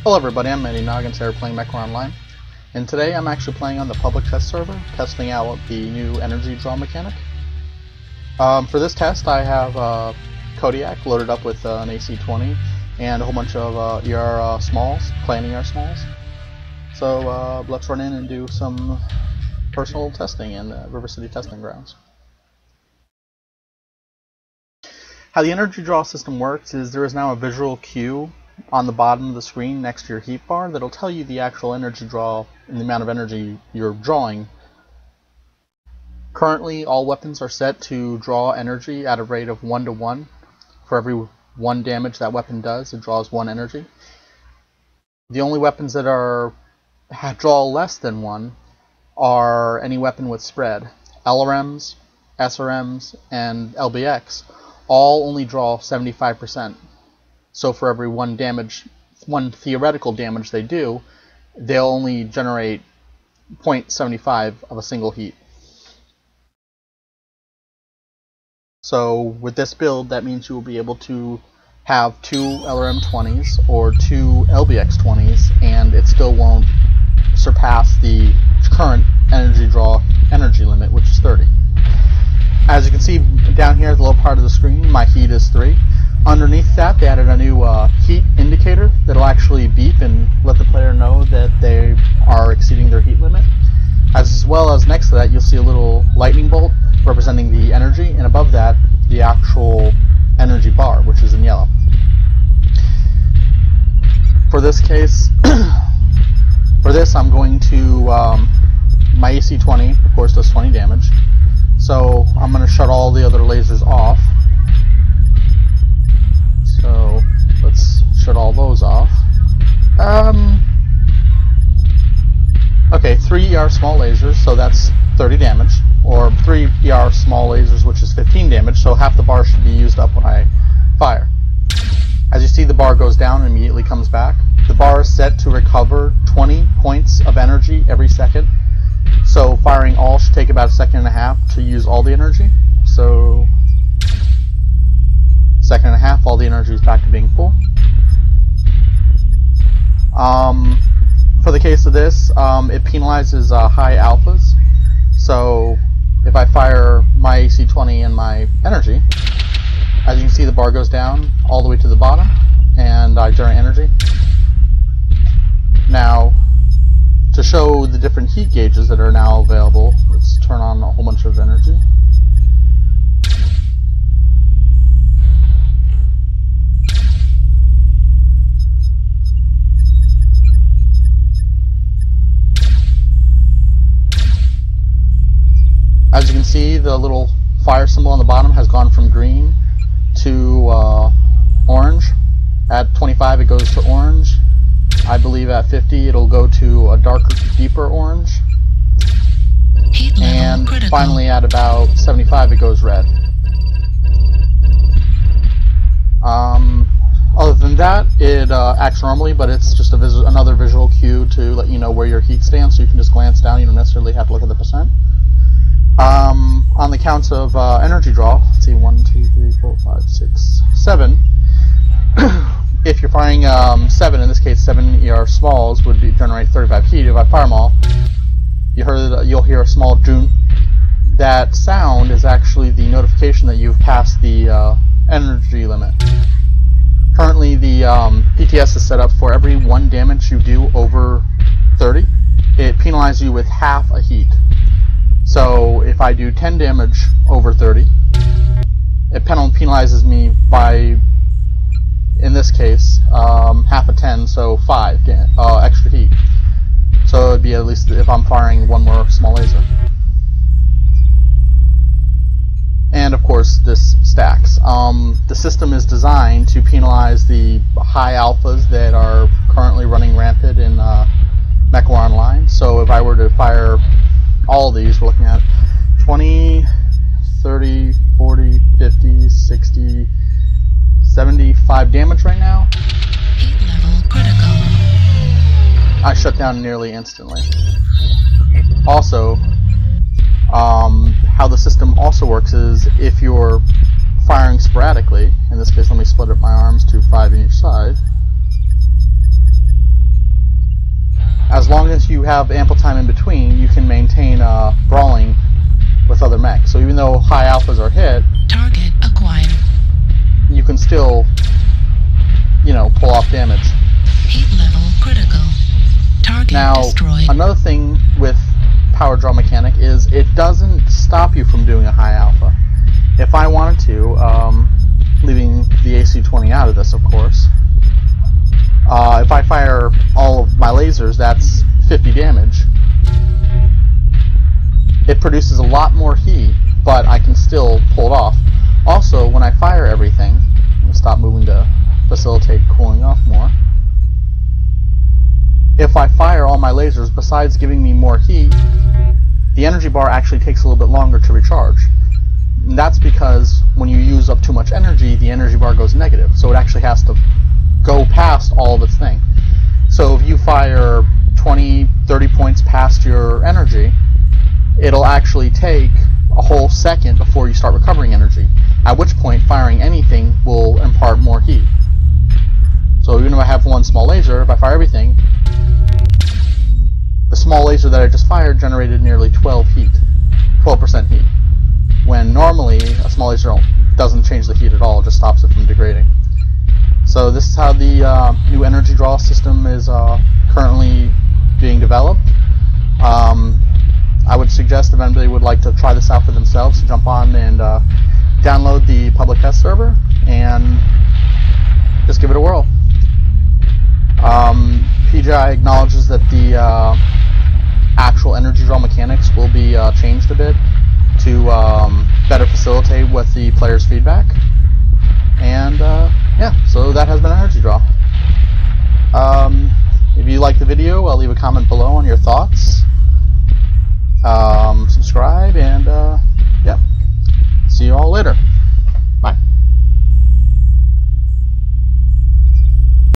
Hello everybody, I'm AndiNaga and today we're playing Mechwarrior Online. And today I'm actually playing on the public test server, testing out the new energy draw mechanic. For this test I have Kodiak loaded up with an AC-20 and a whole bunch of ER smalls, clan ER smalls. So let's run in and do some personal testing in the River City testing grounds. How the energy draw system works is there is now a visual cue on the bottom of the screen next to your heat bar that'll tell you the actual energy draw and the amount of energy you're drawing. Currently all weapons are set to draw energy at a rate of 1 to 1. For every 1 damage that weapon does, it draws 1 energy. The only weapons that draw less than 1 are any weapon with spread. LRMs, SRMs, and LBX all only draw 75%. So for every 1 theoretical damage they do, they'll only generate 0.75 of a single heat. So with this build, that means you will be able to have 2 LRM-20s or 2 LBX-20s, and it still won't surpass the current energy draw energy limit, which is 30. As you can see down here at the lower part of the screen, my heat is 3. Underneath that, they added a new heat indicator that'll actually beep and let the player know that they are exceeding their heat limit. As well as next to that, you'll see a little lightning bolt representing the energy, and above that, the actual energy bar, which is in yellow. For this case, I'm going to, my AC-20, of course, does 20 damage. So I'm going to shut all the other lasers off. So let's shut all those off. Okay, 3 ER small lasers, so that's 30 damage, or 3 ER small lasers, which is 15 damage, so half the bar should be used up when I fire. As you see, the bar goes down and immediately comes back. The bar is set to recover 20 points of energy every second, so firing all should take about 1.5 seconds to use all the energy. So 1.5 seconds, all the energy is back to being full. For the case of this, it penalizes high alphas. So if I fire my AC-20 and my energy, as you can see, the bar goes down all the way to the bottom, and I generate energy. Now, to show the different heat gauges that are now available, let's turn on a whole bunch of energy. As you can see, the little fire symbol on the bottom has gone from green to orange. At 25 it goes to orange. I believe at 50 it'll go to a darker, deeper orange. And finally at about 75 it goes red. Other than that, it acts normally, but it's just another visual cue to let you know where your heat stands, so you can just glance down. You don't necessarily have to look at the percent. On the counts of energy draw, let's see, 1, 2, 3, 4, 5, 6, 7. If you're firing 7, in this case 7 ER smalls would generate 35 heat. If I fire them all, you'll hear a small joont. That sound is actually the notification that you've passed the energy limit. Currently the PTS is set up for every 1 damage you do over 30, it penalizes you with half a heat. So if I do 10 damage over 30, it penalizes me by, in this case, half a 10, so 5 extra heat. So it would be at least if I'm firing 1 more small laser. And of course this stacks. The system is designed to penalize the high alphas that are currently running rampant in Mechwarrior Online. So if I were to fire all of these, we're looking at 20, 30, 40, 50, 60, 75 damage right now. Heat level critical. I shut down nearly instantly. Also, how the system also works is if you're firing sporadically, in this case let me split up my arms to 5 on each side, long as you have ample time in between, you can maintain brawling with other mechs. So even though high alphas are hit, Target acquired. you can still, you know, pull off damage. Heat level critical. Target Now, destroyed. another thing with power draw mechanic is it doesn't stop you from doing a high alpha. If I wanted to, leaving the AC-20 out of this, of course, if I fire all of my lasers, that's 50 damage. It produces a lot more heat, but I can still pull it off. Also, when I fire everything, I'm going to stop moving to facilitate cooling off more. If I fire all my lasers, besides giving me more heat, the energy bar actually takes a little bit longer to recharge. And that's because when you use up too much energy, the energy bar goes negative. So it actually has to go past all of its thing. So if you fire 20, 30 points past your energy, it'll actually take a whole second before you start recovering energy, at which point firing anything will impart more heat. So even if I have one small laser, if I fire everything, the small laser that I just fired generated nearly 12% heat, when normally a small laser doesn't change the heat at all, it just stops it from degrading. So this is how the new energy draw system is currently being developed. I would suggest if anybody would like to try this out for themselves, to jump on and download the public test server and just give it a whirl. PGI acknowledges that the actual energy draw mechanics will be changed a bit to better facilitate with the player's feedback. And yeah, so that has been Energy Draw. If you like the video, leave a comment below on your thoughts.